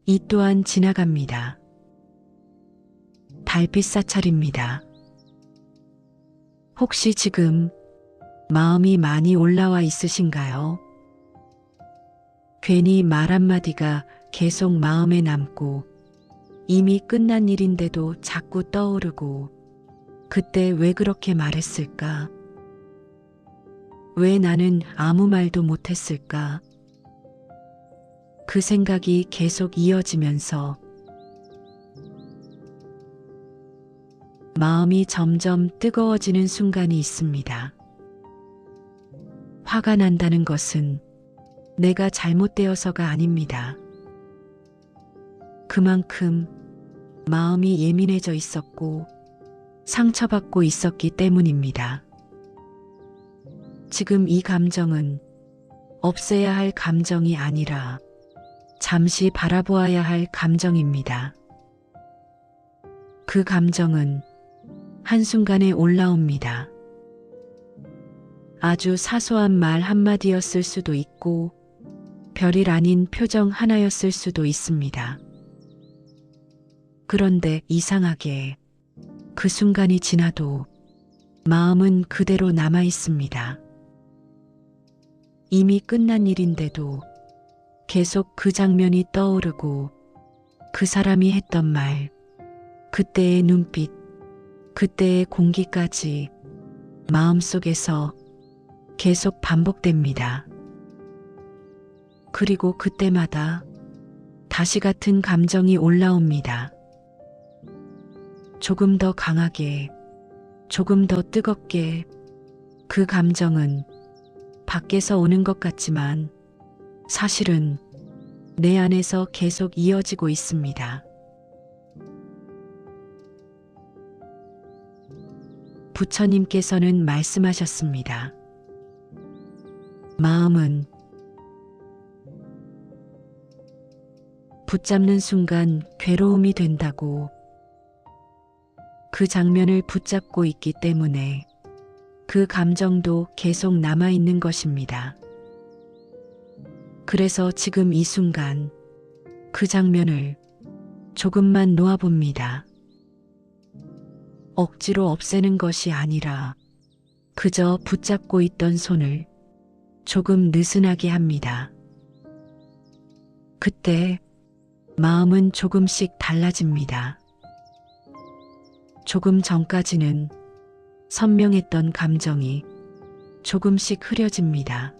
이 또한 지나갑니다. 달빛 사찰입니다. 혹시 지금 마음이 많이 올라와 있으신가요? 괜히 말 한마디가 계속 마음에 남고 이미 끝난 일인데도 자꾸 떠오르고 그때 왜 그렇게 말했을까? 왜 나는 아무 말도 못했을까? 그 생각이 계속 이어지면서 마음이 점점 뜨거워지는 순간이 있습니다. 화가 난다는 것은 내가 잘못되어서가 아닙니다. 그만큼 마음이 예민해져 있었고 상처받고 있었기 때문입니다. 지금 이 감정은 없애야 할 감정이 아니라 잠시 바라보아야 할 감정입니다. 그 감정은 한순간에 올라옵니다. 아주 사소한 말 한마디였을 수도 있고 별일 아닌 표정 하나였을 수도 있습니다. 그런데 이상하게 그 순간이 지나도 마음은 그대로 남아 있습니다. 이미 끝난 일인데도 계속 그 장면이 떠오르고 그 사람이 했던 말, 그때의 눈빛, 그때의 공기까지 마음속에서 계속 반복됩니다. 그리고 그때마다 다시 같은 감정이 올라옵니다. 조금 더 강하게, 조금 더 뜨겁게 그 감정은 밖에서 오는 것 같지만 사실은 내 안에서 계속 이어지고 있습니다. 부처님께서는 말씀하셨습니다. 마음은 붙잡는 순간 괴로움이 된다고. 그 장면을 붙잡고 있기 때문에 그 감정도 계속 남아있는 것입니다. 그래서 지금 이 순간 그 장면을 조금만 놓아봅니다. 억지로 없애는 것이 아니라 그저 붙잡고 있던 손을 조금 느슨하게 합니다. 그때 마음은 조금씩 달라집니다. 조금 전까지는 선명했던 감정이 조금씩 흐려집니다.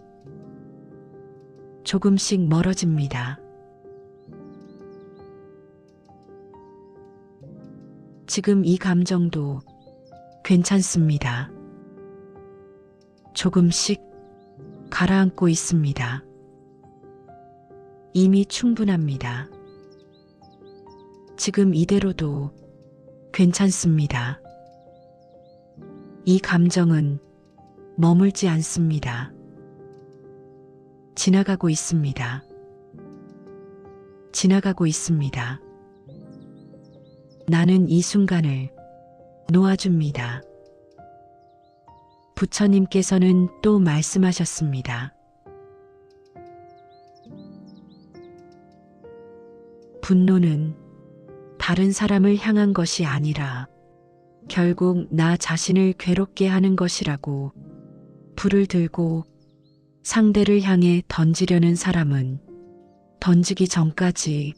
조금씩 멀어집니다. 지금 이 감정도 괜찮습니다. 조금씩 가라앉고 있습니다. 이미 충분합니다. 지금 이대로도 괜찮습니다. 이 감정은 머물지 않습니다. 지나가고 있습니다. 지나가고 있습니다. 나는 이 순간을 놓아줍니다. 부처님께서는 또 말씀하셨습니다. 분노는 다른 사람을 향한 것이 아니라 결국 나 자신을 괴롭게 하는 것이라고. 불을 들고 상대를 향해 던지려는 사람은 던지기 전까지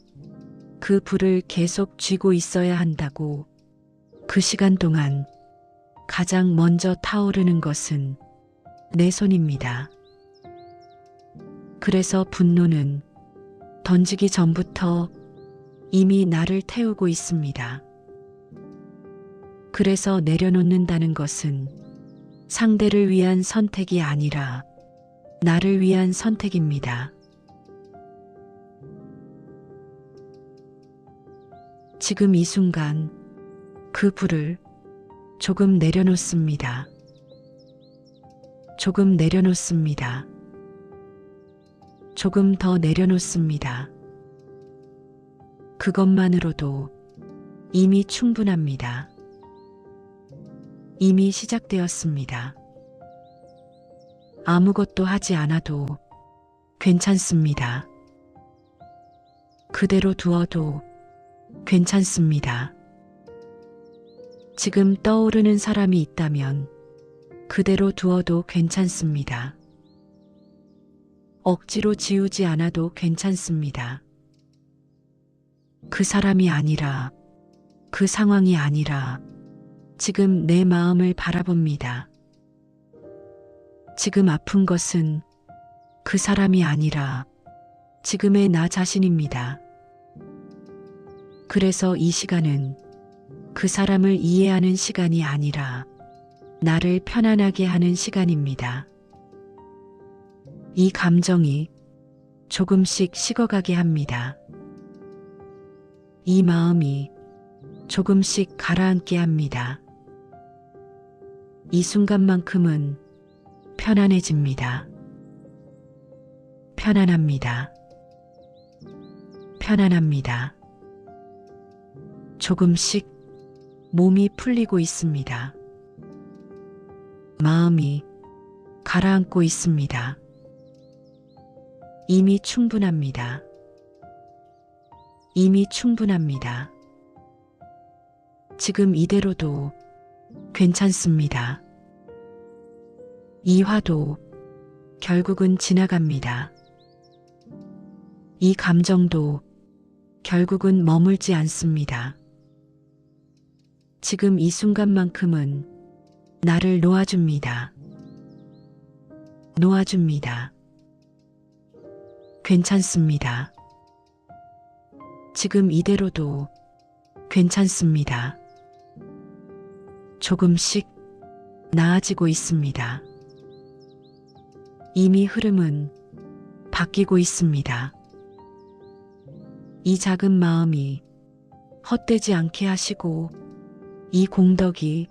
그 불을 계속 쥐고 있어야 한다고. 그 시간 동안 가장 먼저 타오르는 것은 내 손입니다. 그래서 분노는 던지기 전부터 이미 나를 태우고 있습니다. 그래서 내려놓는다는 것은 상대를 위한 선택이 아니라 나를 위한 선택입니다. 지금 이 순간 그 불을 조금 내려놓습니다. 조금 내려놓습니다. 조금 더 내려놓습니다. 그것만으로도 이미 충분합니다. 이미 시작되었습니다. 아무것도 하지 않아도 괜찮습니다. 그대로 두어도 괜찮습니다. 지금 떠오르는 사람이 있다면 그대로 두어도 괜찮습니다. 억지로 지우지 않아도 괜찮습니다. 그 사람이 아니라, 그 상황이 아니라 지금 내 마음을 바라봅니다. 지금 아픈 것은 그 사람이 아니라 지금의 나 자신입니다. 그래서 이 시간은 그 사람을 이해하는 시간이 아니라 나를 편안하게 하는 시간입니다. 이 감정이 조금씩 식어가게 합니다. 이 마음이 조금씩 가라앉게 합니다. 이 순간만큼은 편안해집니다. 편안합니다. 편안합니다. 조금씩 몸이 풀리고 있습니다. 마음이 가라앉고 있습니다. 이미 충분합니다. 이미 충분합니다. 지금 이대로도 괜찮습니다. 이 화도 결국은 지나갑니다. 이 감정도 결국은 머물지 않습니다. 지금 이 순간만큼은 나를 놓아줍니다. 놓아줍니다. 괜찮습니다. 지금 이대로도 괜찮습니다. 조금씩 나아지고 있습니다. 이미 흐름은 바뀌고 있습니다. 이 작은 마음이 헛되지 않게 하시고 이 공덕이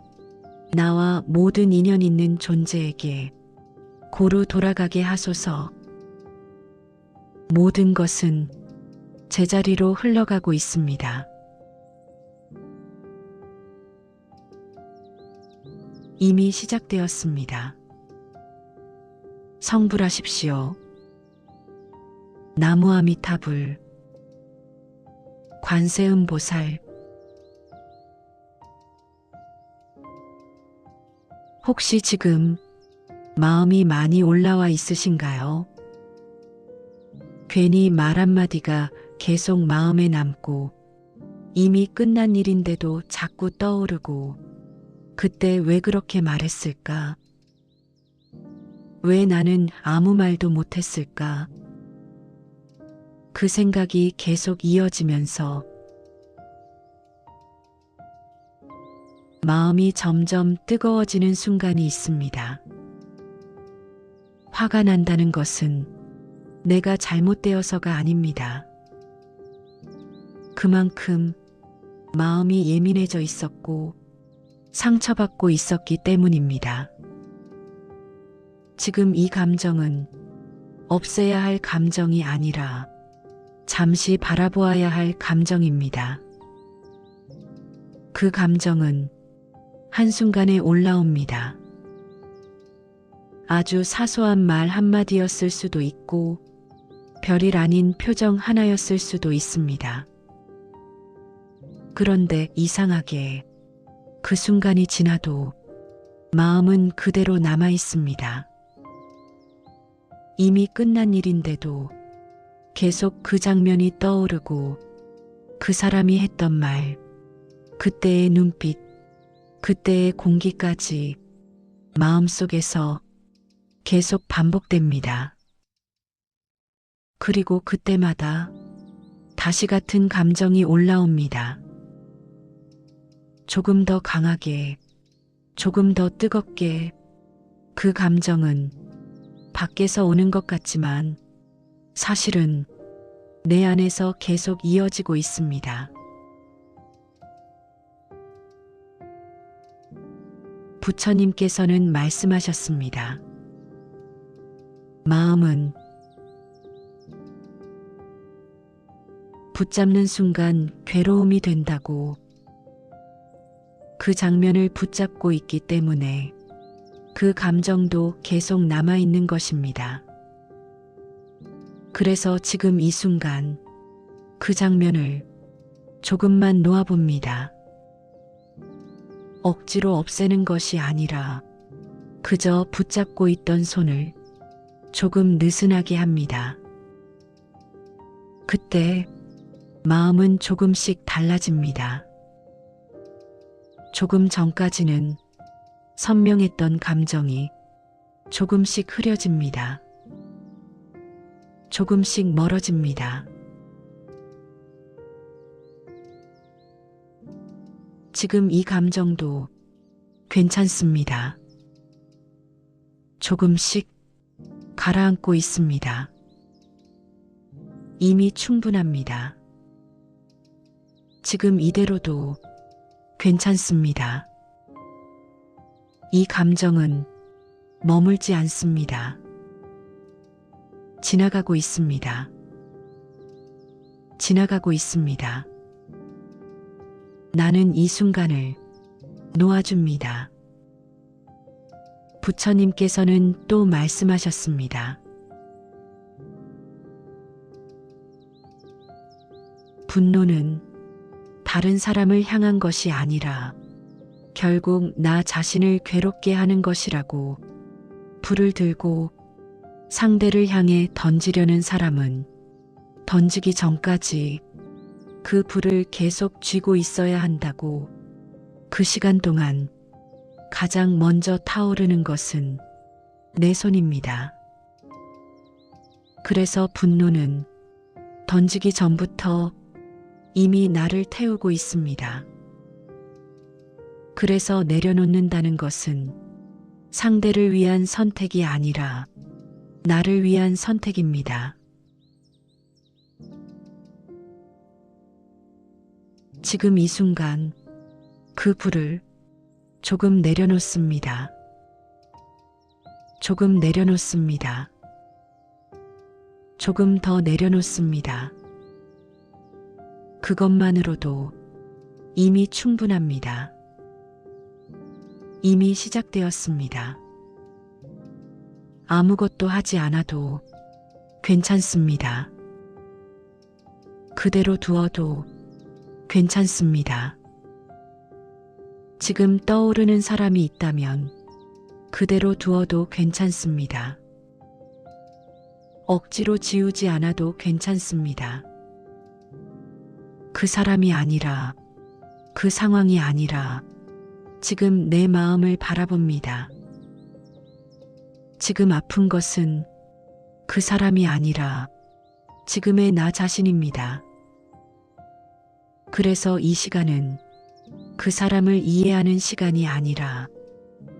나와 모든 인연 있는 존재에게 고루 돌아가게 하소서. 모든 것은 제자리로 흘러가고 있습니다. 이미 시작되었습니다. 성불하십시오. 나무아미타불. 관세음보살. 혹시 지금 마음이 많이 올라와 있으신가요? 괜히 말 한마디가 계속 마음에 남고 이미 끝난 일인데도 자꾸 떠오르고 그때 왜 그렇게 말했을까? 왜 나는 아무 말도 못했을까? 그 생각이 계속 이어지면서 마음이 점점 뜨거워지는 순간이 있습니다. 화가 난다는 것은 내가 잘못되어서가 아닙니다. 그만큼 마음이 예민해져 있었고 상처받고 있었기 때문입니다. 지금 이 감정은 없애야 할 감정이 아니라 잠시 바라보아야 할 감정입니다. 그 감정은 한순간에 올라옵니다. 아주 사소한 말 한마디였을 수도 있고 별일 아닌 표정 하나였을 수도 있습니다. 그런데 이상하게 그 순간이 지나도 마음은 그대로 남아 있습니다. 이미 끝난 일인데도 계속 그 장면이 떠오르고 그 사람이 했던 말, 그때의 눈빛, 그때의 공기까지 마음속에서 계속 반복됩니다. 그리고 그때마다 다시 같은 감정이 올라옵니다. 조금 더 강하게, 조금 더 뜨겁게 그 감정은 밖에서 오는 것 같지만 사실은 내 안에서 계속 이어지고 있습니다. 부처님께서는 말씀하셨습니다. 마음은 붙잡는 순간 괴로움이 된다고. 그 장면을 붙잡고 있기 때문에 그 감정도 계속 남아있는 것입니다. 그래서 지금 이 순간 그 장면을 조금만 놓아봅니다. 억지로 없애는 것이 아니라 그저 붙잡고 있던 손을 조금 느슨하게 합니다. 그때 마음은 조금씩 달라집니다. 조금 전까지는 선명했던 감정이 조금씩 흐려집니다. 조금씩 멀어집니다. 지금 이 감정도 괜찮습니다. 조금씩 가라앉고 있습니다. 이미 충분합니다. 지금 이대로도 괜찮습니다. 이 감정은 머물지 않습니다. 지나가고 있습니다. 지나가고 있습니다. 나는 이 순간을 놓아줍니다. 부처님께서는 또 말씀하셨습니다. 분노는 다른 사람을 향한 것이 아니라 결국 나 자신을 괴롭게 하는 것이라고. 불을 들고 상대를 향해 던지려는 사람은 던지기 전까지 그 불을 계속 쥐고 있어야 한다고. 그 시간 동안 가장 먼저 타오르는 것은 내 손입니다. 그래서 분노는 던지기 전부터 이미 나를 태우고 있습니다. 그래서 내려놓는다는 것은 상대를 위한 선택이 아니라 나를 위한 선택입니다. 지금 이 순간 그 불을 조금 내려놓습니다. 조금 내려놓습니다. 조금 더 내려놓습니다. 그것만으로도 이미 충분합니다. 이미 시작되었습니다. 아무것도 하지 않아도 괜찮습니다. 그대로 두어도 괜찮습니다. 지금 떠오르는 사람이 있다면 그대로 두어도 괜찮습니다. 억지로 지우지 않아도 괜찮습니다. 그 사람이 아니라, 그 상황이 아니라 지금 내 마음을 바라봅니다. 지금 아픈 것은 그 사람이 아니라 지금의 나 자신입니다. 그래서 이 시간은 그 사람을 이해하는 시간이 아니라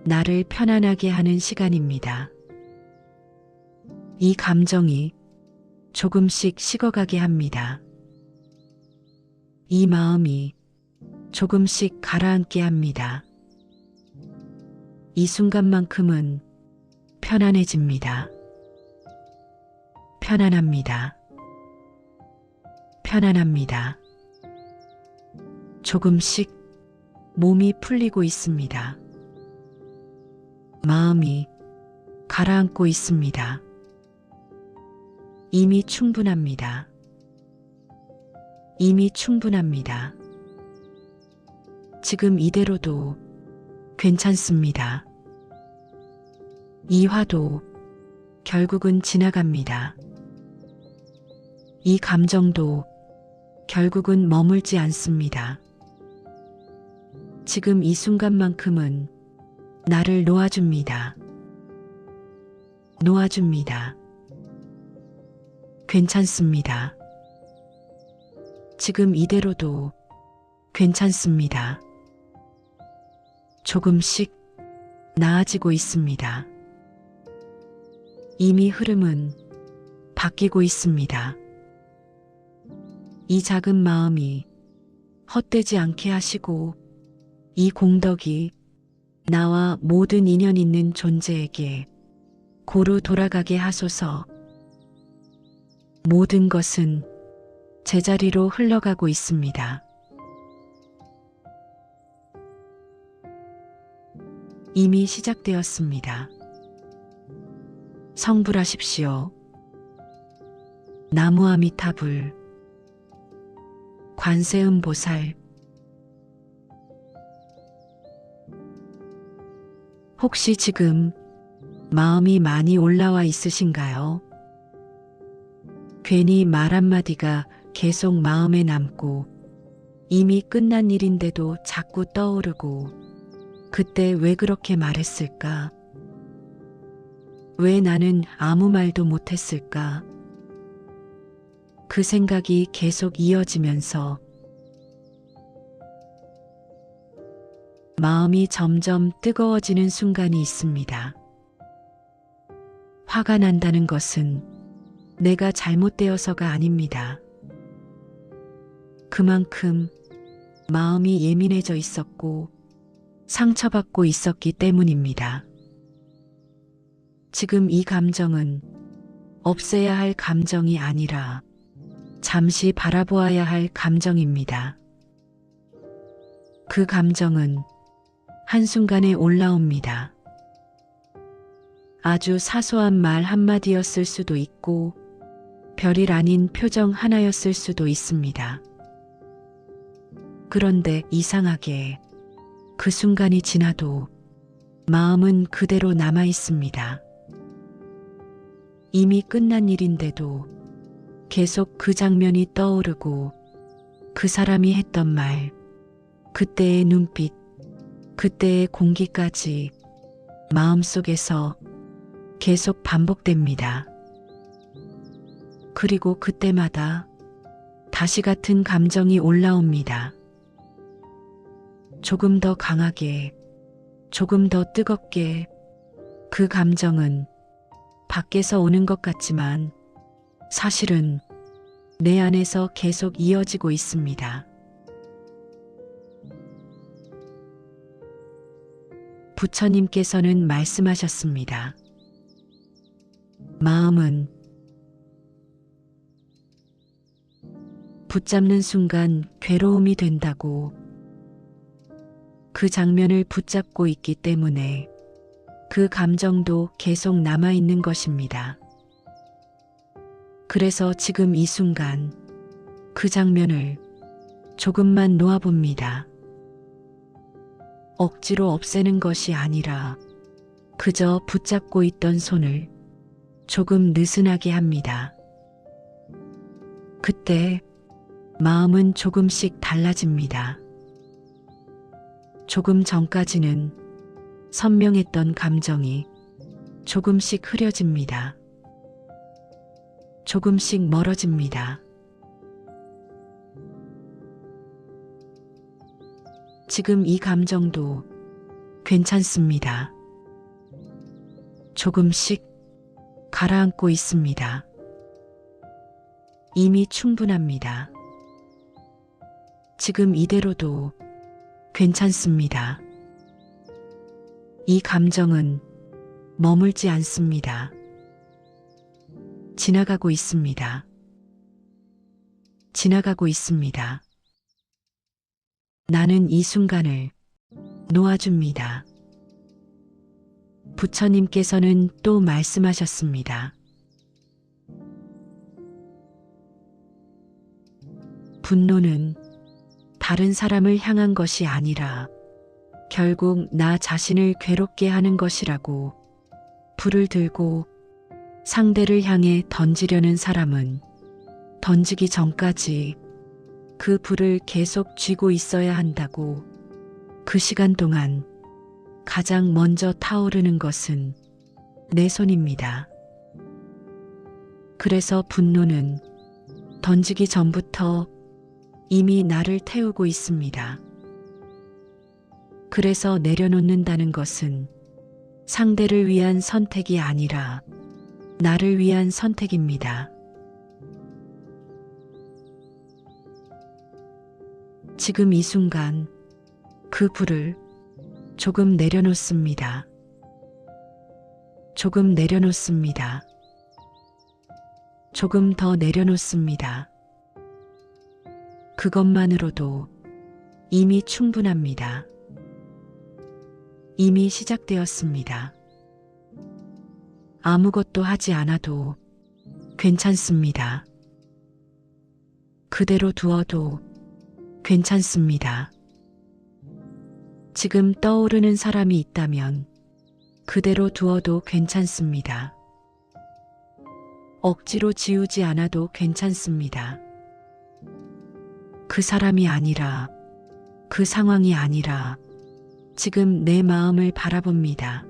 나를 편안하게 하는 시간입니다. 이 감정이 조금씩 식어가게 합니다. 이 마음이 조금씩 가라앉게 합니다. 이 순간만큼은 편안해집니다. 편안합니다. 편안합니다. 조금씩 몸이 풀리고 있습니다. 마음이 가라앉고 있습니다. 이미 충분합니다. 이미 충분합니다. 지금 이대로도 괜찮습니다. 이 화도 결국은 지나갑니다. 이 감정도 결국은 머물지 않습니다. 지금 이 순간만큼은 나를 놓아줍니다. 놓아줍니다. 괜찮습니다. 지금 이대로도 괜찮습니다. 조금씩 나아지고 있습니다. 이미 흐름은 바뀌고 있습니다. 이 작은 마음이 헛되지 않게 하시고 이 공덕이 나와 모든 인연 있는 존재에게 고루 돌아가게 하소서. 모든 것은 제자리로 흘러가고 있습니다. 이미 시작되었습니다. 성불하십시오. 나무아미타불. 관세음보살. 혹시 지금 마음이 많이 올라와 있으신가요? 괜히 말 한마디가 계속 마음에 남고 이미 끝난 일인데도 자꾸 떠오르고 그때 왜 그렇게 말했을까? 왜 나는 아무 말도 못했을까? 그 생각이 계속 이어지면서 마음이 점점 뜨거워지는 순간이 있습니다. 화가 난다는 것은 내가 잘못되어서가 아닙니다. 그만큼 마음이 예민해져 있었고 상처받고 있었기 때문입니다. 지금 이 감정은 없애야 할 감정이 아니라 잠시 바라보아야 할 감정입니다. 그 감정은 한순간에 올라옵니다. 아주 사소한 말 한마디였을 수도 있고 별일 아닌 표정 하나였을 수도 있습니다. 그런데 이상하게 그 순간이 지나도 마음은 그대로 남아 있습니다. 이미 끝난 일인데도 계속 그 장면이 떠오르고 그 사람이 했던 말, 그때의 눈빛, 그때의 공기까지 마음속에서 계속 반복됩니다. 그리고 그때마다 다시 같은 감정이 올라옵니다. 조금 더 강하게, 조금 더 뜨겁게. 그 감정은 밖에서 오는 것 같지만 사실은 내 안에서 계속 이어지고 있습니다. 부처님께서는 말씀하셨습니다. 마음은 붙잡는 순간 괴로움이 된다고. 그 장면을 붙잡고 있기 때문에 그 감정도 계속 남아있는 것입니다. 그래서 지금 이 순간 그 장면을 조금만 놓아봅니다. 억지로 없애는 것이 아니라 그저 붙잡고 있던 손을 조금 느슨하게 합니다. 그때 마음은 조금씩 달라집니다. 조금 전까지는 선명했던 감정이 조금씩 흐려집니다. 조금씩 멀어집니다. 지금 이 감정도 괜찮습니다. 조금씩 가라앉고 있습니다. 이미 충분합니다. 지금 이대로도 괜찮습니다. 이 감정은 머물지 않습니다. 지나가고 있습니다. 지나가고 있습니다. 나는 이 순간을 놓아줍니다. 부처님께서는 또 말씀하셨습니다. 분노는 다른 사람을 향한 것이 아니라 결국 나 자신을 괴롭게 하는 것이라고. 불을 들고 상대를 향해 던지려는 사람은 던지기 전까지 그 불을 계속 쥐고 있어야 한다고. 그 시간 동안 가장 먼저 타오르는 것은 내 손입니다. 그래서 분노는 던지기 전부터 이미 나를 태우고 있습니다. 그래서 내려놓는다는 것은 상대를 위한 선택이 아니라 나를 위한 선택입니다. 지금 이 순간 그 불을 조금 내려놓습니다. 조금 내려놓습니다. 조금 더 내려놓습니다. 그것만으로도 이미 충분합니다. 이미 시작되었습니다. 아무것도 하지 않아도 괜찮습니다. 그대로 두어도 괜찮습니다. 지금 떠오르는 사람이 있다면 그대로 두어도 괜찮습니다. 억지로 지우지 않아도 괜찮습니다. 그 사람이 아니라, 그 상황이 아니라 지금 내 마음을 바라봅니다.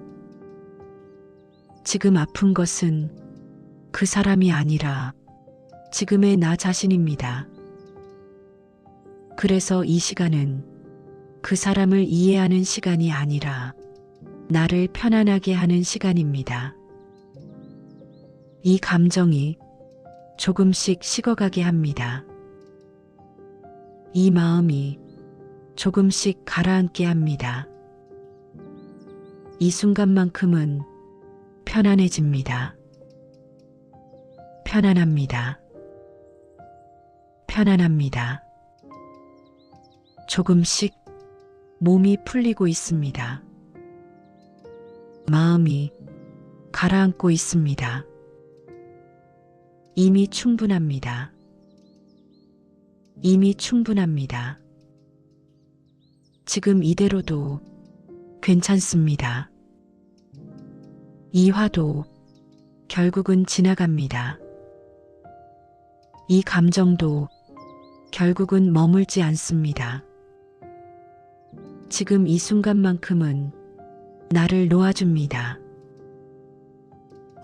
지금 아픈 것은 그 사람이 아니라 지금의 나 자신입니다. 그래서 이 시간은 그 사람을 이해하는 시간이 아니라 나를 편안하게 하는 시간입니다. 이 감정이 조금씩 식어가게 합니다. 이 마음이 조금씩 가라앉게 합니다. 이 순간만큼은 편안해집니다. 편안합니다. 편안합니다. 조금씩 몸이 풀리고 있습니다. 마음이 가라앉고 있습니다. 이미 충분합니다. 이미 충분합니다. 지금 이대로도 괜찮습니다. 이 화도 결국은 지나갑니다. 이 감정도 결국은 머물지 않습니다. 지금 이 순간만큼은 나를 놓아줍니다.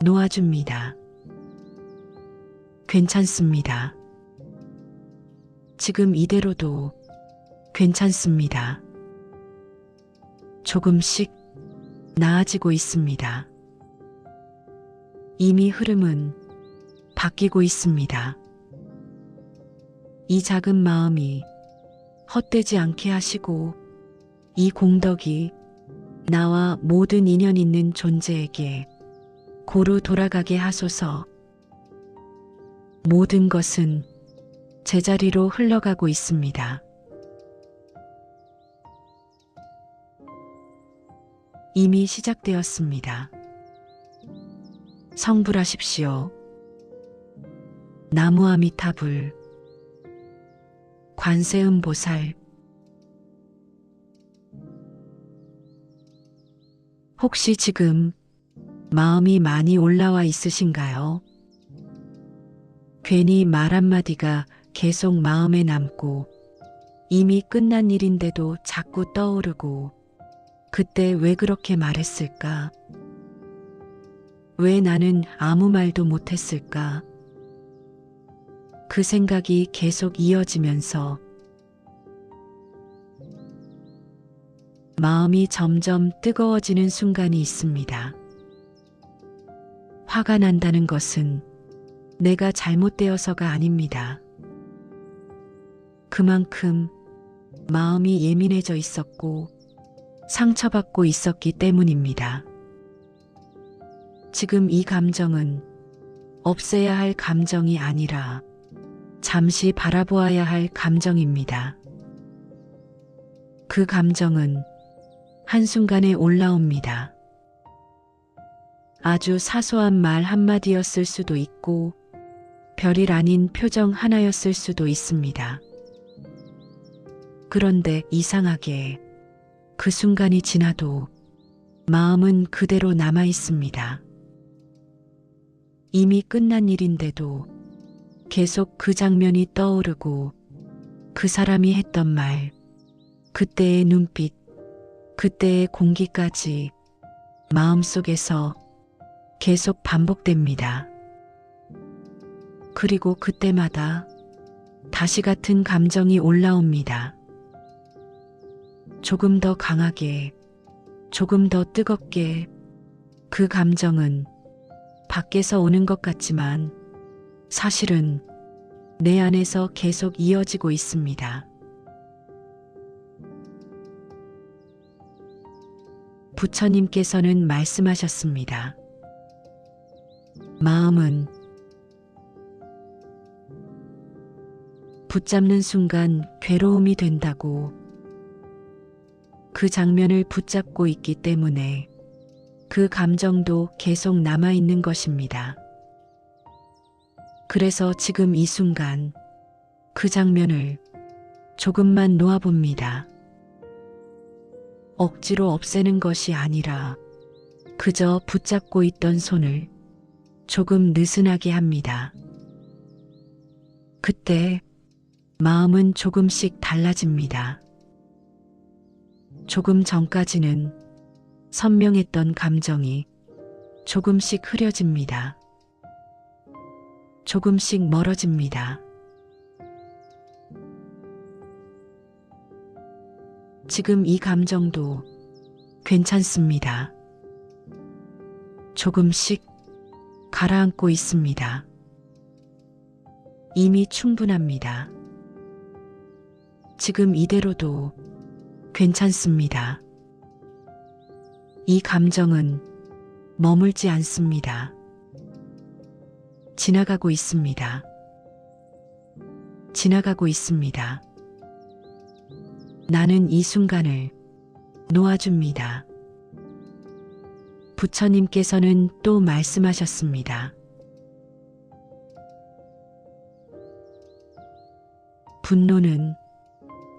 놓아줍니다. 괜찮습니다. 지금 이대로도 괜찮습니다. 조금씩 나아지고 있습니다. 이미 흐름은 바뀌고 있습니다. 이 작은 마음이 헛되지 않게 하시고 이 공덕이 나와 모든 인연 있는 존재에게 고루 돌아가게 하소서. 모든 것은 제자리로 흘러가고 있습니다. 이미 시작되었습니다. 성불하십시오. 나무아미타불. 관세음보살. 혹시 지금 마음이 많이 올라와 있으신가요? 괜히 말 한마디가 계속 마음에 남고 이미 끝난 일인데도 자꾸 떠오르고 그때 왜 그렇게 말했을까? 왜 나는 아무 말도 못했을까? 그 생각이 계속 이어지면서 마음이 점점 뜨거워지는 순간이 있습니다. 화가 난다는 것은 내가 잘못되어서가 아닙니다. 그만큼 마음이 예민해져 있었고 상처받고 있었기 때문입니다. 지금 이 감정은 없애야 할 감정이 아니라 잠시 바라보아야 할 감정입니다. 그 감정은 한순간에 올라옵니다. 아주 사소한 말 한마디였을 수도 있고 별일 아닌 표정 하나였을 수도 있습니다. 그런데 이상하게 그 순간이 지나도 마음은 그대로 남아 있습니다. 이미 끝난 일인데도 계속 그 장면이 떠오르고 그 사람이 했던 말, 그때의 눈빛, 그때의 공기까지 마음속에서 계속 반복됩니다. 그리고 그때마다 다시 같은 감정이 올라옵니다. 조금 더 강하게, 조금 더 뜨겁게 그 감정은 밖에서 오는 것 같지만 사실은 내 안에서 계속 이어지고 있습니다. 부처님께서는 말씀하셨습니다. 마음은 붙잡는 순간 괴로움이 된다고. 그 장면을 붙잡고 있기 때문에 그 감정도 계속 남아있는 것입니다. 그래서 지금 이 순간 그 장면을 조금만 놓아봅니다. 억지로 없애는 것이 아니라 그저 붙잡고 있던 손을 조금 느슨하게 합니다. 그때 마음은 조금씩 달라집니다. 조금 전까지는 선명했던 감정이 조금씩 흐려집니다. 조금씩 멀어집니다. 지금 이 감정도 괜찮습니다. 조금씩 가라앉고 있습니다. 이미 충분합니다. 지금 이대로도 괜찮습니다. 이 감정은 머물지 않습니다. 지나가고 있습니다. 지나가고 있습니다. 나는 이 순간을 놓아줍니다. 부처님께서는 또 말씀하셨습니다. 분노는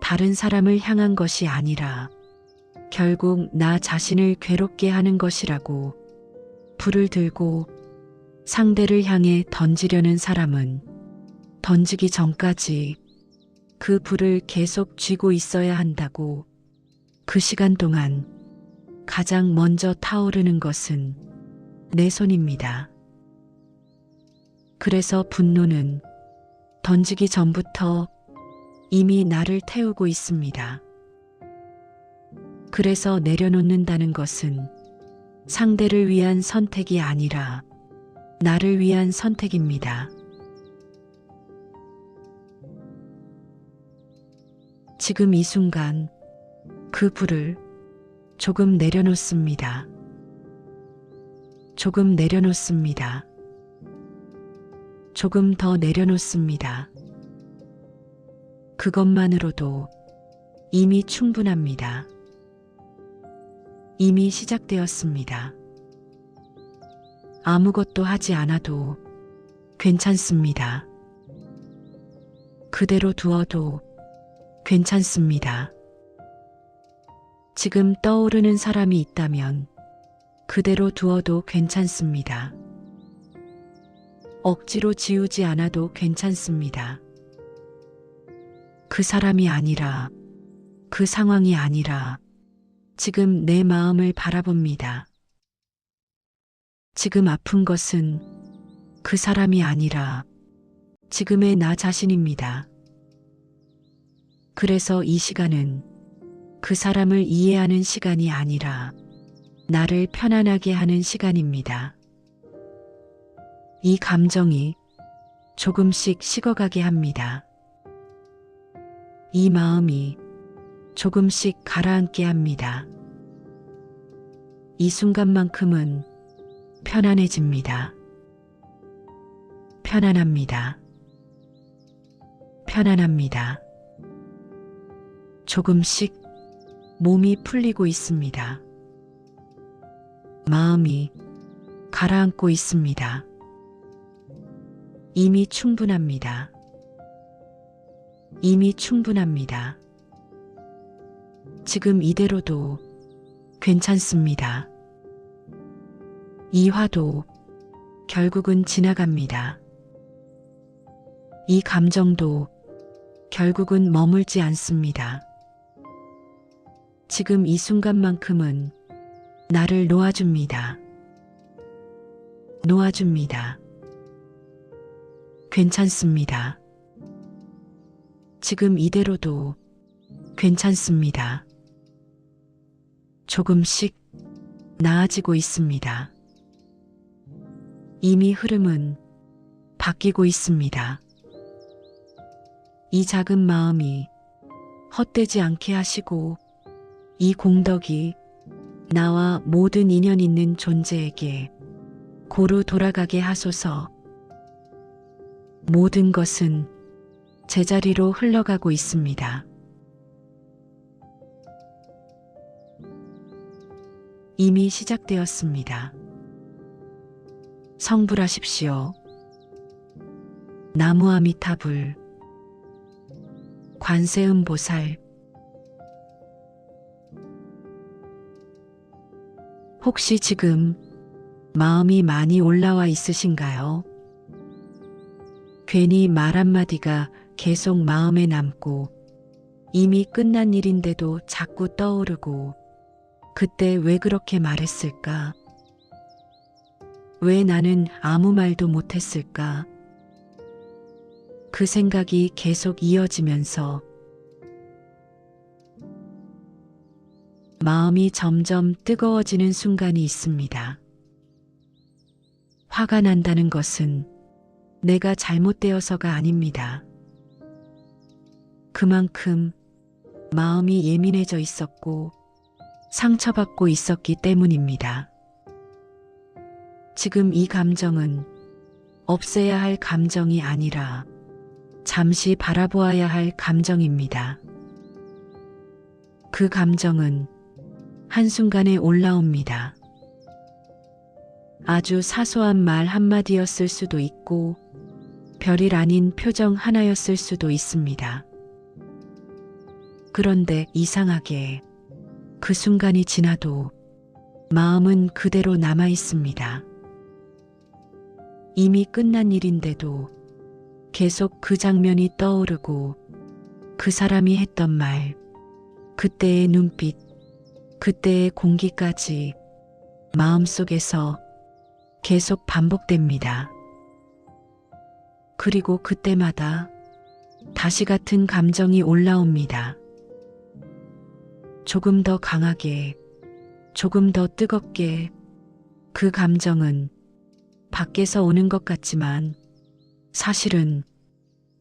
다른 사람을 향한 것이 아니라 결국 나 자신을 괴롭게 하는 것이라고. 불을 들고 상대를 향해 던지려는 사람은 던지기 전까지 그 불을 계속 쥐고 있어야 한다고. 그 시간 동안 가장 먼저 타오르는 것은 내 손입니다. 그래서 분노는 던지기 전부터 이미 나를 태우고 있습니다. 그래서 내려놓는다는 것은 상대를 위한 선택이 아니라 나를 위한 선택입니다. 지금 이 순간 그 불을 조금 내려놓습니다. 조금 내려놓습니다. 조금 더 내려놓습니다. 그것만으로도 이미 충분합니다. 이미 시작되었습니다. 아무것도 하지 않아도 괜찮습니다. 그대로 두어도 괜찮습니다. 지금 떠오르는 사람이 있다면 그대로 두어도 괜찮습니다. 억지로 지우지 않아도 괜찮습니다. 그 사람이 아니라, 그 상황이 아니라 지금 내 마음을 바라봅니다. 지금 아픈 것은 그 사람이 아니라 지금의 나 자신입니다. 그래서 이 시간은 그 사람을 이해하는 시간이 아니라 나를 편안하게 하는 시간입니다. 이 감정이 조금씩 식어가게 합니다. 이 마음이 조금씩 가라앉게 합니다. 이 순간만큼은 편안해집니다. 편안합니다. 편안합니다. 조금씩 몸이 풀리고 있습니다. 마음이 가라앉고 있습니다. 이미 충분합니다. 이미 충분합니다. 지금 이대로도 괜찮습니다. 이 화도 결국은 지나갑니다. 이 감정도 결국은 머물지 않습니다. 지금 이 순간만큼은 나를 놓아줍니다. 놓아줍니다. 괜찮습니다. 지금 이대로도 괜찮습니다. 조금씩 나아지고 있습니다. 이미 흐름은 바뀌고 있습니다. 이 작은 마음이 헛되지 않게 하시고 이 공덕이 나와 모든 인연 있는 존재에게 고루 돌아가게 하소서. 모든 것은 제자리로 흘러가고 있습니다. 이미 시작되었습니다. 성불하십시오. 나무아미타불. 관세음보살. 혹시 지금 마음이 많이 올라와 있으신가요? 괜히 말 한마디가 계속 마음에 남고 이미 끝난 일인데도 자꾸 떠오르고 그때 왜 그렇게 말했을까? 왜 나는 아무 말도 못했을까? 그 생각이 계속 이어지면서 마음이 점점 뜨거워지는 순간이 있습니다. 화가 난다는 것은 내가 잘못되어서가 아닙니다. 그만큼 마음이 예민해져 있었고 상처받고 있었기 때문입니다. 지금 이 감정은 없애야 할 감정이 아니라 잠시 바라보아야 할 감정입니다. 그 감정은 한순간에 올라옵니다. 아주 사소한 말 한마디였을 수도 있고 별일 아닌 표정 하나였을 수도 있습니다. 그런데 이상하게 그 순간이 지나도 마음은 그대로 남아 있습니다. 이미 끝난 일인데도 계속 그 장면이 떠오르고 그 사람이 했던 말, 그때의 눈빛, 그때의 공기까지 마음속에서 계속 반복됩니다. 그리고 그때마다 다시 같은 감정이 올라옵니다. 조금 더 강하게, 조금 더 뜨겁게 그 감정은 밖에서 오는 것 같지만 사실은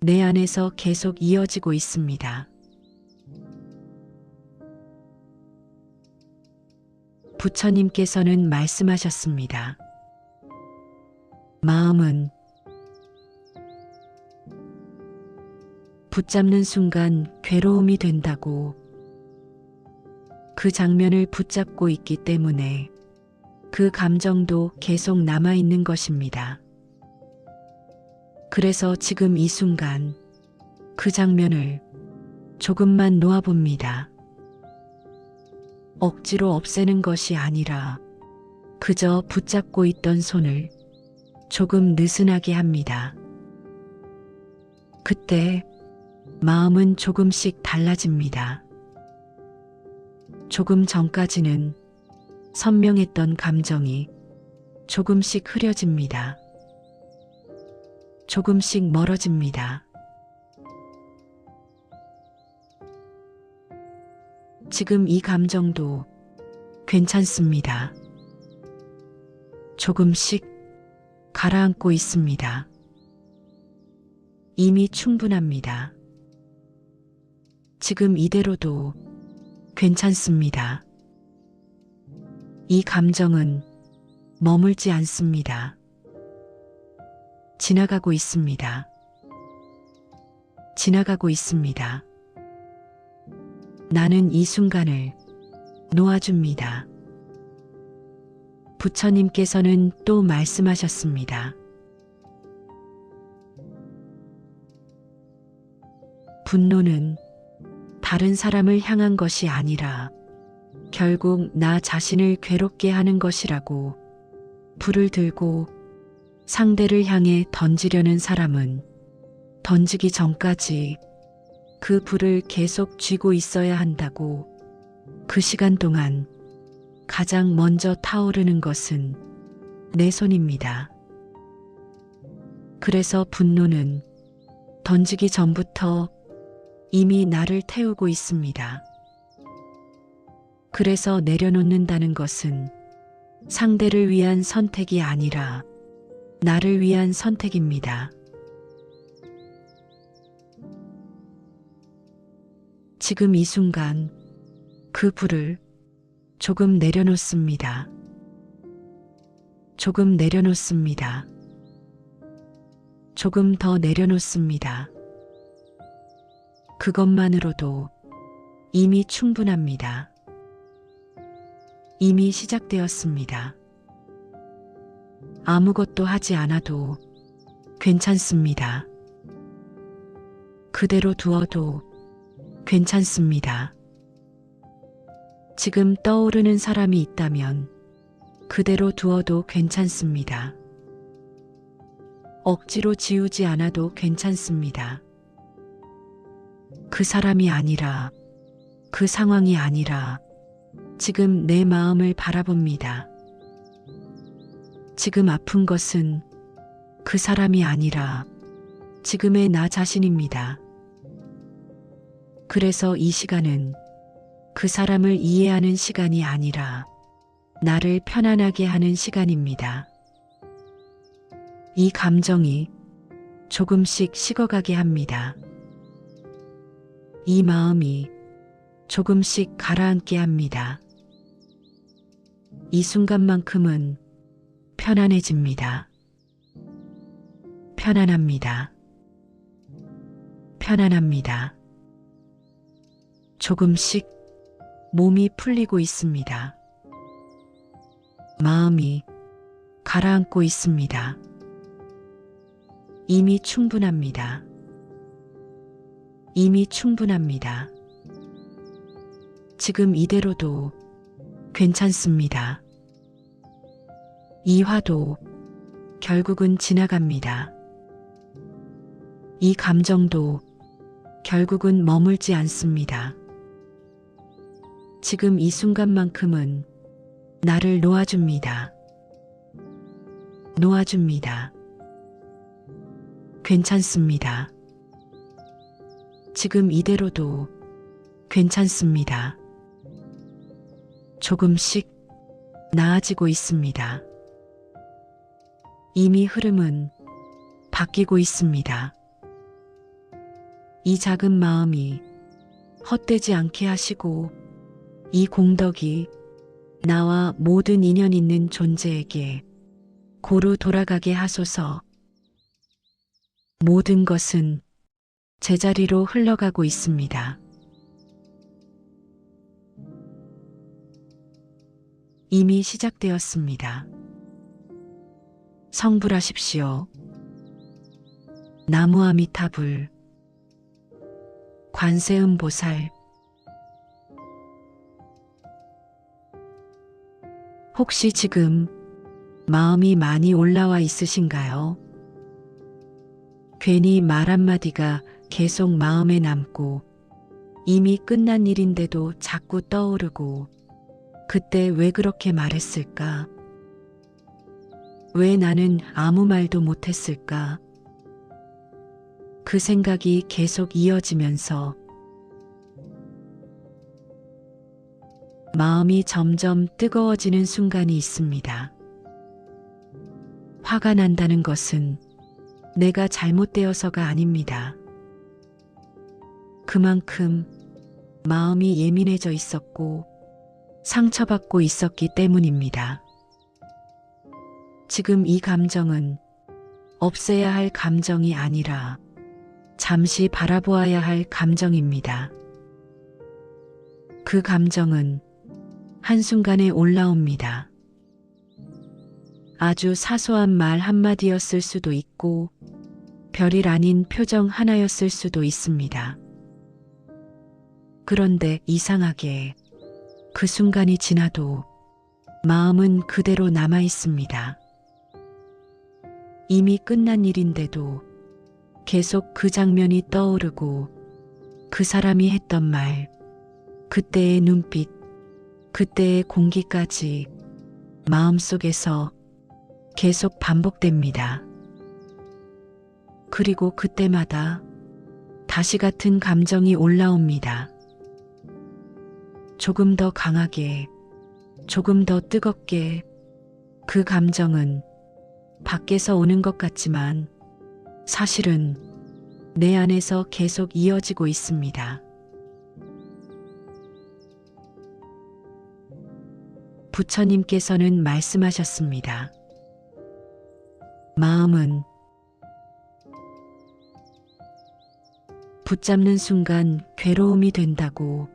내 안에서 계속 이어지고 있습니다. 부처님께서는 말씀하셨습니다. 마음은 붙잡는 순간 괴로움이 된다고. 그 장면을 붙잡고 있기 때문에 그 감정도 계속 남아있는 것입니다. 그래서 지금 이 순간 그 장면을 조금만 놓아봅니다. 억지로 없애는 것이 아니라 그저 붙잡고 있던 손을 조금 느슨하게 합니다. 그때 마음은 조금씩 달라집니다. 조금 전까지는 선명했던 감정이 조금씩 흐려집니다. 조금씩 멀어집니다. 지금 이 감정도 괜찮습니다. 조금씩 가라앉고 있습니다. 이미 충분합니다. 지금 이대로도 괜찮습니다. 이 감정은 머물지 않습니다. 지나가고 있습니다. 지나가고 있습니다. 나는 이 순간을 놓아줍니다. 부처님께서는 또 말씀하셨습니다. 분노는 다른 사람을 향한 것이 아니라 결국 나 자신을 괴롭게 하는 것이라고. 불을 들고 상대를 향해 던지려는 사람은 던지기 전까지 그 불을 계속 쥐고 있어야 한다고. 그 시간 동안 가장 먼저 타오르는 것은 내 손입니다. 그래서 분노는 던지기 전부터 이미 나를 태우고 있습니다. 그래서 내려놓는다는 것은 상대를 위한 선택이 아니라 나를 위한 선택입니다. 지금 이 순간 그 불을 조금 내려놓습니다. 조금 내려놓습니다. 조금 더 내려놓습니다. 그것만으로도 이미 충분합니다. 이미 시작되었습니다. 아무것도 하지 않아도 괜찮습니다. 그대로 두어도 괜찮습니다. 지금 떠오르는 사람이 있다면 그대로 두어도 괜찮습니다. 억지로 지우지 않아도 괜찮습니다. 그 사람이 아니라, 그 상황이 아니라 지금 내 마음을 바라봅니다. 지금 아픈 것은 그 사람이 아니라 지금의 나 자신입니다. 그래서 이 시간은 그 사람을 이해하는 시간이 아니라 나를 편안하게 하는 시간입니다. 이 감정이 조금씩 식어가게 합니다. 이 마음이 조금씩 가라앉게 합니다. 이 순간만큼은 편안해집니다. 편안합니다. 편안합니다. 조금씩 몸이 풀리고 있습니다. 마음이 가라앉고 있습니다. 이미 충분합니다. 이미 충분합니다. 지금 이대로도 괜찮습니다. 이 화도 결국은 지나갑니다. 이 감정도 결국은 머물지 않습니다. 지금 이 순간만큼은 나를 놓아줍니다. 놓아줍니다. 괜찮습니다. 지금 이대로도 괜찮습니다. 조금씩 나아지고 있습니다. 이미 흐름은 바뀌고 있습니다. 이 작은 마음이 헛되지 않게 하시고 이 공덕이 나와 모든 인연 있는 존재에게 고루 돌아가게 하소서. 모든 것은 제자리로 흘러가고 있습니다. 이미 시작되었습니다. 성불하십시오. 나무아미타불. 관세음보살. 혹시 지금 마음이 많이 올라와 있으신가요? 괜히 말 한마디가 계속 마음에 남고 이미 끝난 일인데도 자꾸 떠오르고 그때 왜 그렇게 말했을까? 왜 나는 아무 말도 못했을까? 그 생각이 계속 이어지면서 마음이 점점 뜨거워지는 순간이 있습니다. 화가 난다는 것은 내가 잘못되어서가 아닙니다. 그만큼 마음이 예민해져 있었고 상처받고 있었기 때문입니다. 지금 이 감정은 없애야 할 감정이 아니라 잠시 바라보아야 할 감정입니다. 그 감정은 한순간에 올라옵니다. 아주 사소한 말 한마디였을 수도 있고 별일 아닌 표정 하나였을 수도 있습니다. 그런데 이상하게 그 순간이 지나도 마음은 그대로 남아 있습니다. 이미 끝난 일인데도 계속 그 장면이 떠오르고 그 사람이 했던 말, 그때의 눈빛, 그때의 공기까지 마음속에서 계속 반복됩니다. 그리고 그때마다 다시 같은 감정이 올라옵니다. 조금 더 강하게, 조금 더 뜨겁게 그 감정은 밖에서 오는 것 같지만 사실은 내 안에서 계속 이어지고 있습니다. 부처님께서는 말씀하셨습니다. 마음은 붙잡는 순간 괴로움이 된다고.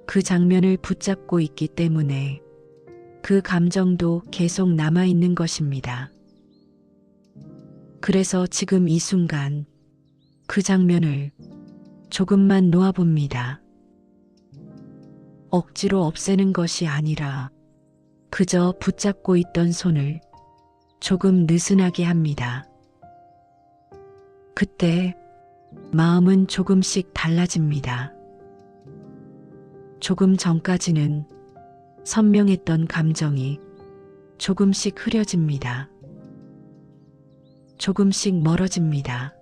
그 장면을 붙잡고 있기 때문에 그 감정도 계속 남아있는 것입니다. 그래서 지금 이 순간 그 장면을 조금만 놓아봅니다. 억지로 없애는 것이 아니라 그저 붙잡고 있던 손을 조금 느슨하게 합니다. 그때 마음은 조금씩 달라집니다. 조금 전까지는 선명했던 감정이 조금씩 흐려집니다. 조금씩 멀어집니다.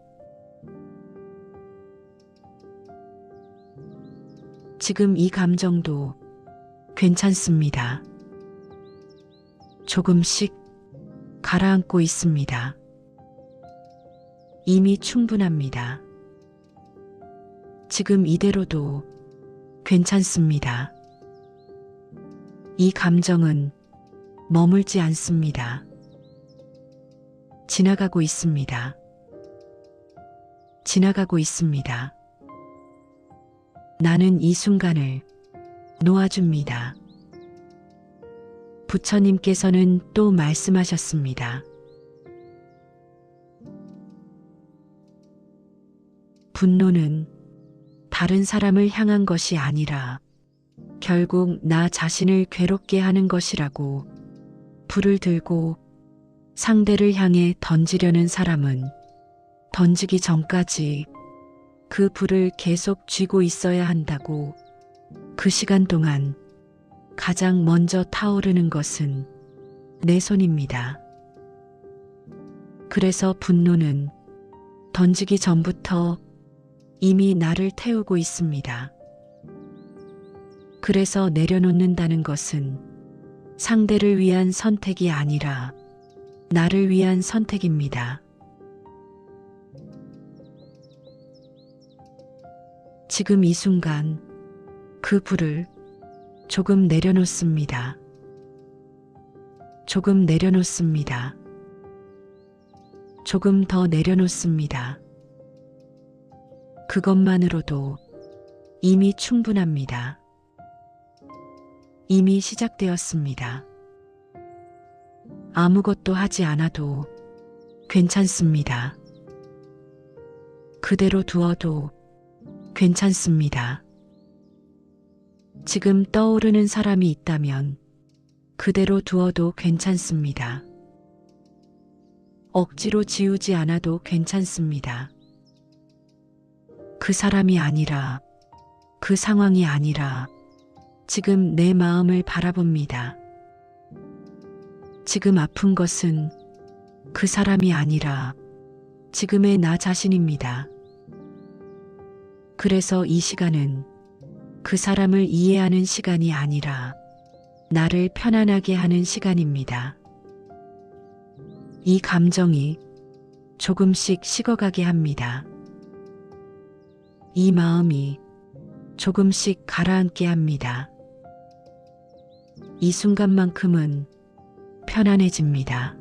지금 이 감정도 괜찮습니다. 조금씩 가라앉고 있습니다. 이미 충분합니다. 지금 이대로도 괜찮습니다. 이 감정은 머물지 않습니다. 지나가고 있습니다. 지나가고 있습니다. 나는 이 순간을 놓아줍니다. 부처님께서는 또 말씀하셨습니다. 분노는 다른 사람을 향한 것이 아니라 결국 나 자신을 괴롭게 하는 것이라고. 불을 들고 상대를 향해 던지려는 사람은 던지기 전까지 그 불을 계속 쥐고 있어야 한다고. 그 시간 동안 가장 먼저 타오르는 것은 내 손입니다. 그래서 분노는 던지기 전부터 이미 나를 태우고 있습니다. 그래서 내려놓는다는 것은 상대를 위한 선택이 아니라 나를 위한 선택입니다. 지금 이 순간 그 불을 조금 내려놓습니다. 조금 내려놓습니다. 조금 더 내려놓습니다. 그것만으로도 이미 충분합니다. 이미 시작되었습니다. 아무것도 하지 않아도 괜찮습니다. 그대로 두어도 괜찮습니다. 지금 떠오르는 사람이 있다면 그대로 두어도 괜찮습니다. 억지로 지우지 않아도 괜찮습니다. 그 사람이 아니라, 그 상황이 아니라 지금 내 마음을 바라봅니다. 지금 아픈 것은 그 사람이 아니라 지금의 나 자신입니다. 그래서 이 시간은 그 사람을 이해하는 시간이 아니라 나를 편안하게 하는 시간입니다. 이 감정이 조금씩 식어가게 합니다. 이 마음이 조금씩 가라앉게 합니다. 이 순간만큼은 편안해집니다.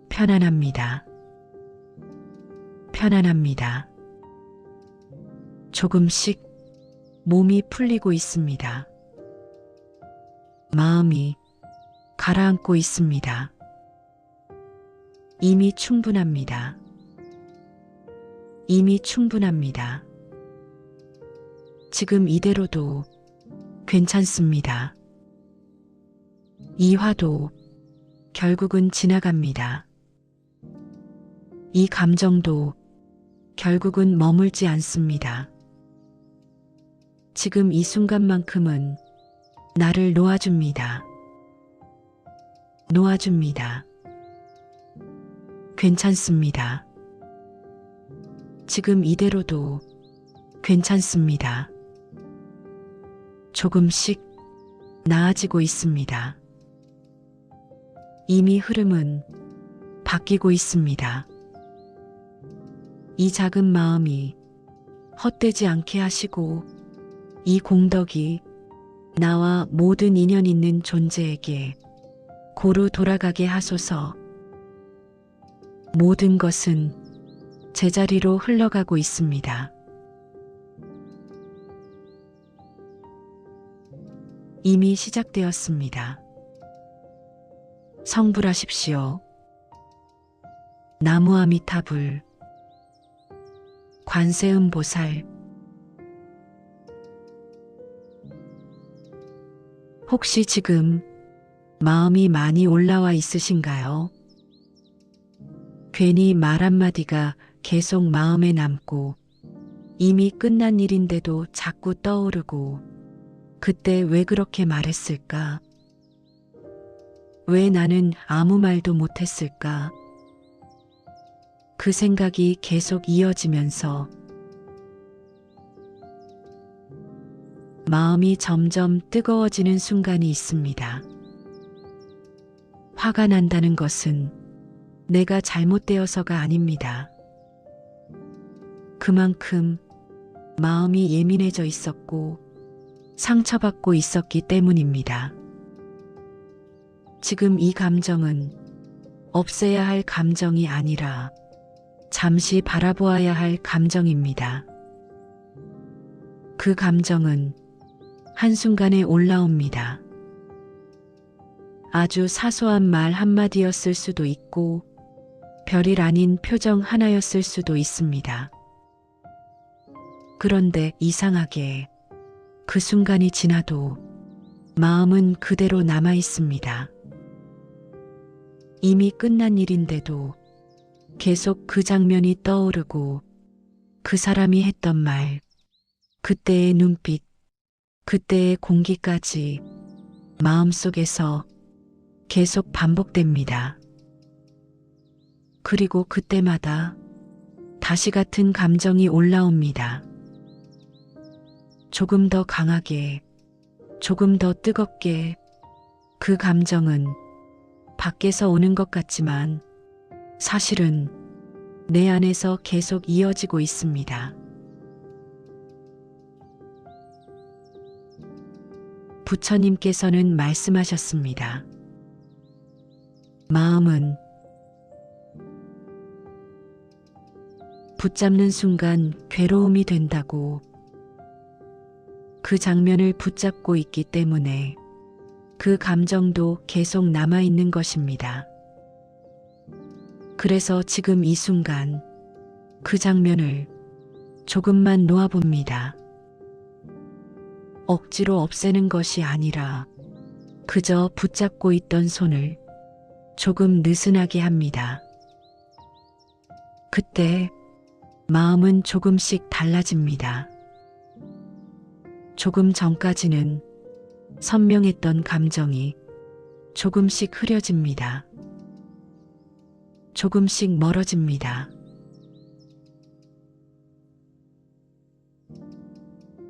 편안합니다. 편안합니다. 조금씩 몸이 풀리고 있습니다. 마음이 가라앉고 있습니다. 이미 충분합니다. 이미 충분합니다. 지금 이대로도 괜찮습니다. 이 화도 결국은 지나갑니다. 이 감정도 결국은 머물지 않습니다. 지금 이 순간만큼은 나를 놓아줍니다. 놓아줍니다. 괜찮습니다. 지금 이대로도 괜찮습니다. 조금씩 나아지고 있습니다. 이미 흐름은 바뀌고 있습니다. 이 작은 마음이 헛되지 않게 하시고 이 공덕이 나와 모든 인연 있는 존재에게 고루 돌아가게 하소서. 모든 것은 제자리로 흘러가고 있습니다. 이미 시작되었습니다. 성불하십시오. 나무아미타불. 관세음보살. 혹시 지금 마음이 많이 올라와 있으신가요? 괜히 말 한마디가 계속 마음에 남고 이미 끝난 일인데도 자꾸 떠오르고 그때 왜 그렇게 말했을까? 왜 나는 아무 말도 못했을까? 그 생각이 계속 이어지면서 마음이 점점 뜨거워지는 순간이 있습니다. 화가 난다는 것은 내가 잘못되어서가 아닙니다. 그만큼 마음이 예민해져 있었고 상처받고 있었기 때문입니다. 지금 이 감정은 없애야 할 감정이 아니라 잠시 바라보아야 할 감정입니다. 그 감정은 한순간에 올라옵니다. 아주 사소한 말 한마디였을 수도 있고 별일 아닌 표정 하나였을 수도 있습니다. 그런데 이상하게 그 순간이 지나도 마음은 그대로 남아 있습니다. 이미 끝난 일인데도 계속 그 장면이 떠오르고 그 사람이 했던 말, 그때의 눈빛, 그때의 공기까지 마음속에서 계속 반복됩니다. 그리고 그때마다 다시 같은 감정이 올라옵니다. 조금 더 강하게, 조금 더 뜨겁게. 그 감정은 밖에서 오는 것 같지만 사실은 내 안에서 계속 이어지고 있습니다. 부처님께서는 말씀하셨습니다. 마음은 붙잡는 순간 괴로움이 된다고. 그 장면을 붙잡고 있기 때문에 그 감정도 계속 남아있는 것입니다. 그래서 지금 이 순간 그 장면을 조금만 놓아봅니다. 억지로 없애는 것이 아니라 그저 붙잡고 있던 손을 조금 느슨하게 합니다. 그때 마음은 조금씩 달라집니다. 조금 전까지는 선명했던 감정이 조금씩 흐려집니다. 조금씩 멀어집니다.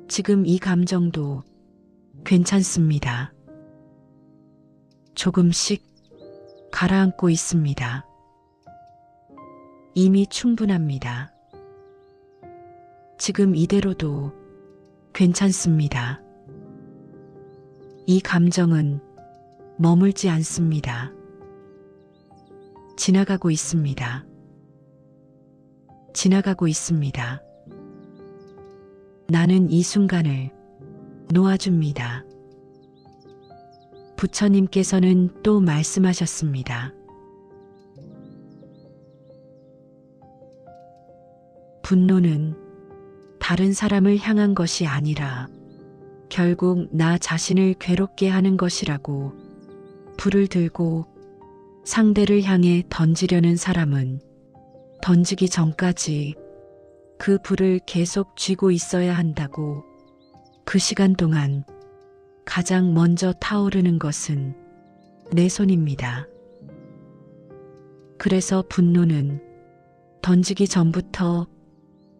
지금 이 감정도 괜찮습니다. 조금씩 가라앉고 있습니다. 이미 충분합니다. 지금 이대로도 괜찮습니다. 이 감정은 머물지 않습니다. 지나가고 있습니다. 지나가고 있습니다. 나는 이 순간을 놓아줍니다. 부처님께서는 또 말씀하셨습니다. 분노는 다른 사람을 향한 것이 아니라 결국 나 자신을 괴롭게 하는 것이라고. 불을 들고 상대를 향해 던지려는 사람은 던지기 전까지 그 불을 계속 쥐고 있어야 한다고. 그 시간 동안 가장 먼저 타오르는 것은 내 손입니다. 그래서 분노는 던지기 전부터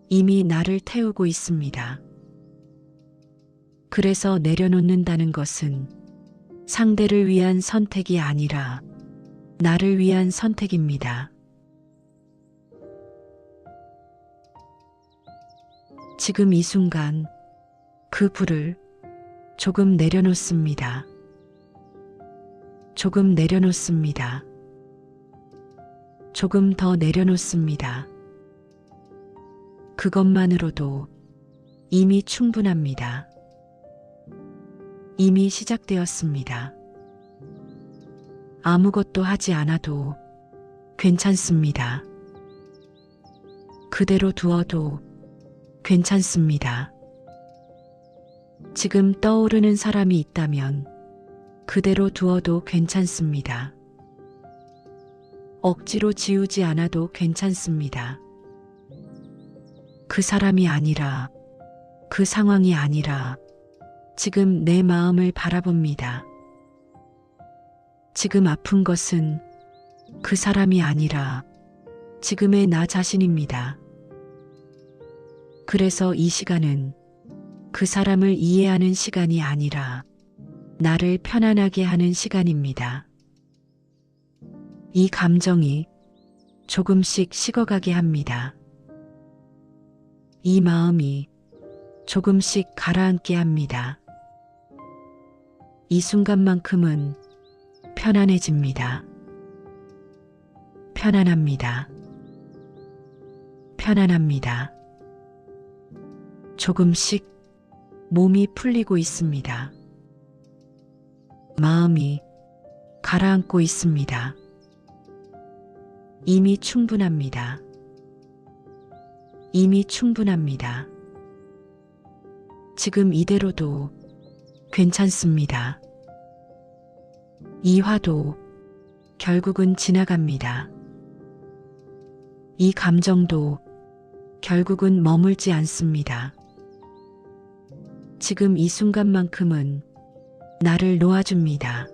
이미 나를 태우고 있습니다. 그래서 내려놓는다는 것은 상대를 위한 선택이 아니라 나를 위한 선택입니다. 지금 이 순간 그 불을 조금 내려놓습니다. 조금 내려놓습니다. 조금 더 내려놓습니다. 그것만으로도 이미 충분합니다. 이미 시작되었습니다. 아무것도 하지 않아도 괜찮습니다. 그대로 두어도 괜찮습니다. 지금 떠오르는 사람이 있다면 그대로 두어도 괜찮습니다. 억지로 지우지 않아도 괜찮습니다. 그 사람이 아니라, 그 상황이 아니라 지금 내 마음을 바라봅니다. 지금 아픈 것은 그 사람이 아니라 지금의 나 자신입니다. 그래서 이 시간은 그 사람을 이해하는 시간이 아니라 나를 편안하게 하는 시간입니다. 이 감정이 조금씩 식어가게 합니다. 이 마음이 조금씩 가라앉게 합니다. 이 순간만큼은 편안해집니다. 편안합니다. 편안합니다. 조금씩 몸이 풀리고 있습니다. 마음이 가라앉고 있습니다. 이미 충분합니다. 이미 충분합니다. 지금 이대로도 괜찮습니다. 이 화도 결국은 지나갑니다. 이 감정도 결국은 머물지 않습니다. 지금 이 순간만큼은 나를 놓아줍니다.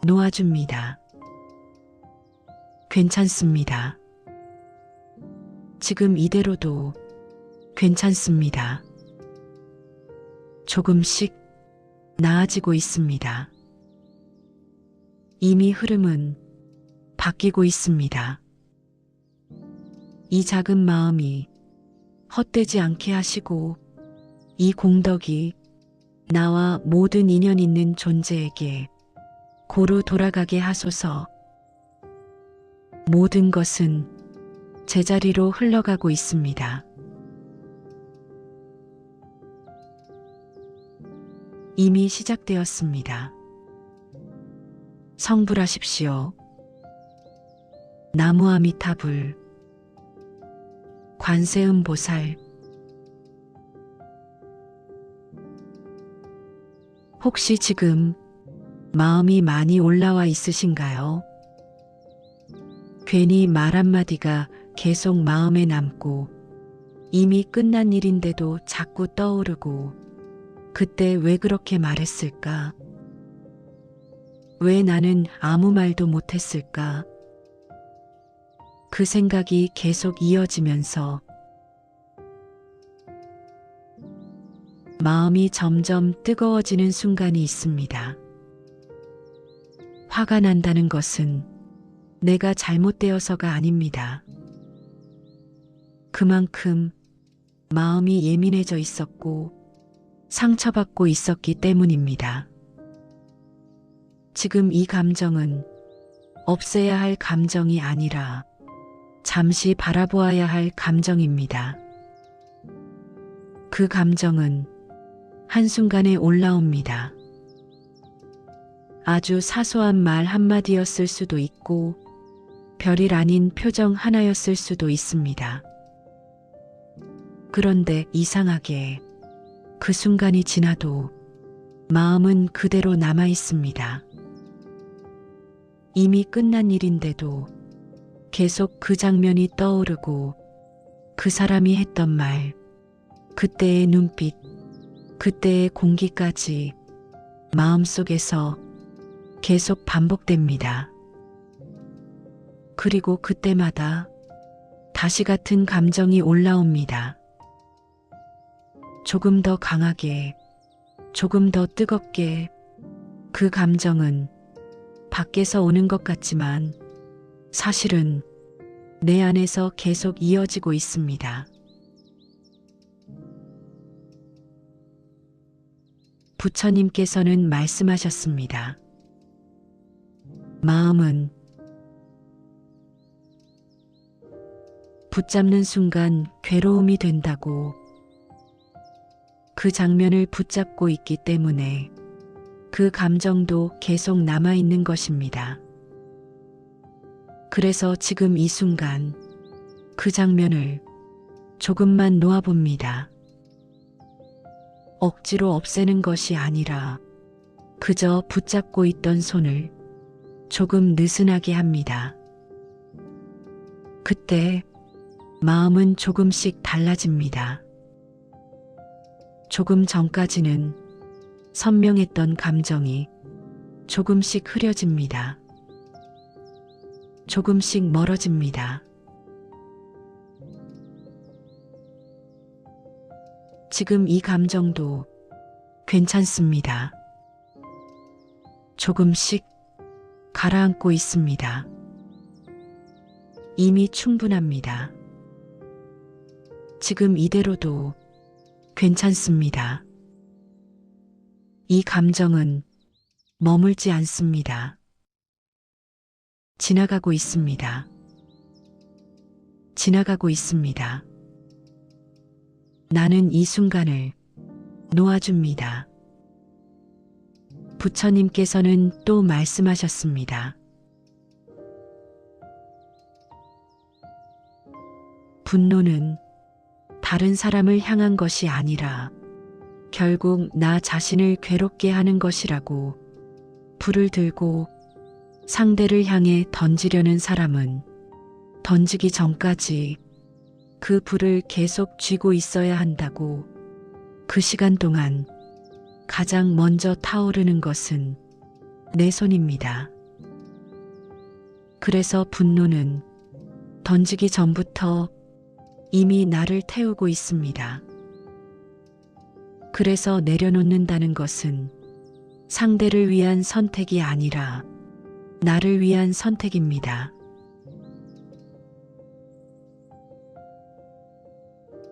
놓아줍니다. 괜찮습니다. 지금 이대로도 괜찮습니다. 조금씩 나아지고 있습니다. 이미 흐름은 바뀌고 있습니다. 이 작은 마음이 헛되지 않게 하시고 이 공덕이 나와 모든 인연 있는 존재에게 고루 돌아가게 하소서. 모든 것은 제자리로 흘러가고 있습니다. 이미 시작되었습니다. 성불하십시오. 나무아미타불. 관세음보살. 혹시 지금 마음이 많이 올라와 있으신가요? 괜히 말 한마디가 계속 마음에 남고 이미 끝난 일인데도 자꾸 떠오르고 그때 왜 그렇게 말했을까? 왜 나는 아무 말도 못했을까? 그 생각이 계속 이어지면서 마음이 점점 뜨거워지는 순간이 있습니다. 화가 난다는 것은 내가 잘못되어서가 아닙니다. 그만큼 마음이 예민해져 있었고 상처받고 있었기 때문입니다. 지금 이 감정은 없애야 할 감정이 아니라 잠시 바라보아야 할 감정입니다. 그 감정은 한순간에 올라옵니다. 아주 사소한 말 한마디였을 수도 있고 별일 아닌 표정 하나였을 수도 있습니다. 그런데 이상하게 그 순간이 지나도 마음은 그대로 남아 있습니다. 이미 끝난 일인데도 계속 그 장면이 떠오르고 그 사람이 했던 말, 그때의 눈빛, 그때의 공기까지 마음속에서 계속 반복됩니다. 그리고 그때마다 다시 같은 감정이 올라옵니다. 조금 더 강하게, 조금 더 뜨겁게 그 감정은 밖에서 오는 것 같지만 사실은 내 안에서 계속 이어지고 있습니다. 부처님께서는 말씀하셨습니다. 마음은 붙잡는 순간 괴로움이 된다고. 그 장면을 붙잡고 있기 때문에 그 감정도 계속 남아있는 것입니다. 그래서 지금 이 순간 그 장면을 조금만 놓아봅니다. 억지로 없애는 것이 아니라 그저 붙잡고 있던 손을 조금 느슨하게 합니다. 그때 마음은 조금씩 달라집니다. 조금 전까지는 선명했던 감정이 조금씩 흐려집니다. 조금씩 멀어집니다. 지금 이 감정도 괜찮습니다. 조금씩 가라앉고 있습니다. 이미 충분합니다. 지금 이대로도 괜찮습니다. 이 감정은 머물지 않습니다. 지나가고 있습니다. 지나가고 있습니다. 나는 이 순간을 놓아줍니다. 부처님께서는 또 말씀하셨습니다. 분노는 다른 사람을 향한 것이 아니라 결국 나 자신을 괴롭게 하는 것이라고. 불을 들고 상대를 향해 던지려는 사람은 던지기 전까지 그 불을 계속 쥐고 있어야 한다고. 그 시간 동안 가장 먼저 타오르는 것은 내 손입니다. 그래서 분노는 던지기 전부터 이미 나를 태우고 있습니다. 그래서 내려놓는다는 것은 상대를 위한 선택이 아니라 나를 위한 선택입니다.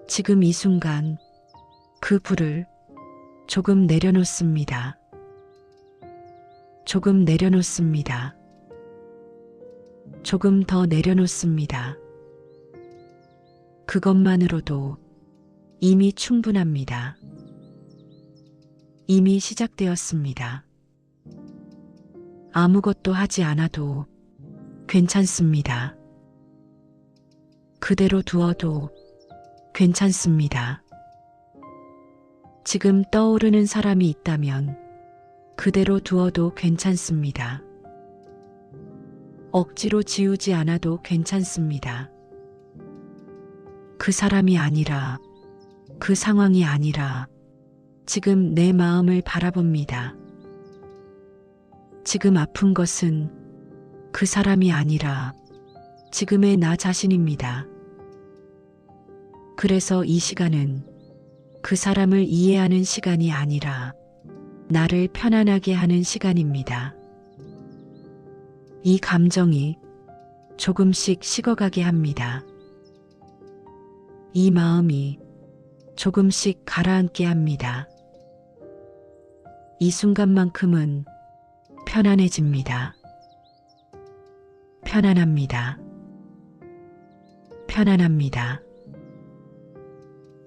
지금 이 순간 그 불을 조금 내려놓습니다. 조금 내려놓습니다. 조금 더 내려놓습니다. 그것만으로도 이미 충분합니다. 이미 시작되었습니다. 아무것도 하지 않아도 괜찮습니다. 그대로 두어도 괜찮습니다. 지금 떠오르는 사람이 있다면 그대로 두어도 괜찮습니다. 억지로 지우지 않아도 괜찮습니다. 그 사람이 아니라, 그 상황이 아니라 지금 내 마음을 바라봅니다. 지금 아픈 것은 그 사람이 아니라 지금의 나 자신입니다. 그래서 이 시간은 그 사람을 이해하는 시간이 아니라 나를 편안하게 하는 시간입니다. 이 감정이 조금씩 식어가게 합니다. 이 마음이 조금씩 가라앉게 합니다. 이 순간만큼은 편안해집니다. 편안합니다. 편안합니다.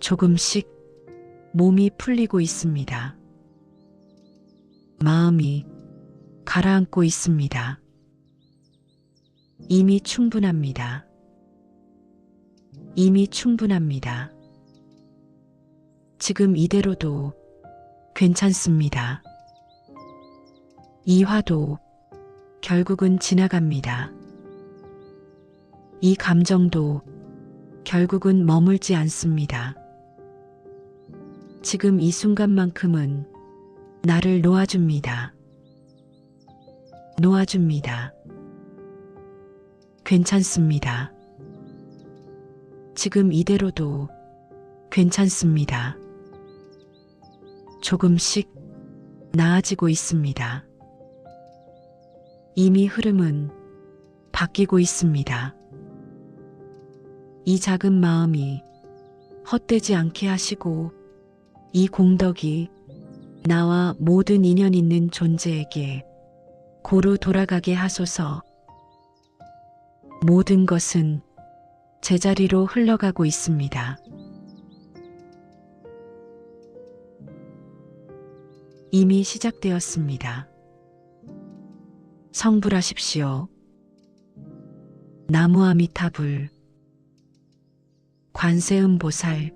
조금씩 몸이 풀리고 있습니다. 마음이 가라앉고 있습니다. 이미 충분합니다. 이미 충분합니다. 지금 이대로도 괜찮습니다. 이 화도 결국은 지나갑니다. 이 감정도 결국은 머물지 않습니다. 지금 이 순간만큼은 나를 놓아줍니다. 놓아줍니다. 괜찮습니다. 지금 이대로도 괜찮습니다. 조금씩 나아지고 있습니다. 이미 흐름은 바뀌고 있습니다. 이 작은 마음이 헛되지 않게 하시고 이 공덕이 나와 모든 인연 있는 존재에게 고루 돌아가게 하소서. 모든 것은 제자리로 흘러가고 있습니다. 이미 시작되었습니다. 성불하십시오. 나무아미타불. 관세음 보살,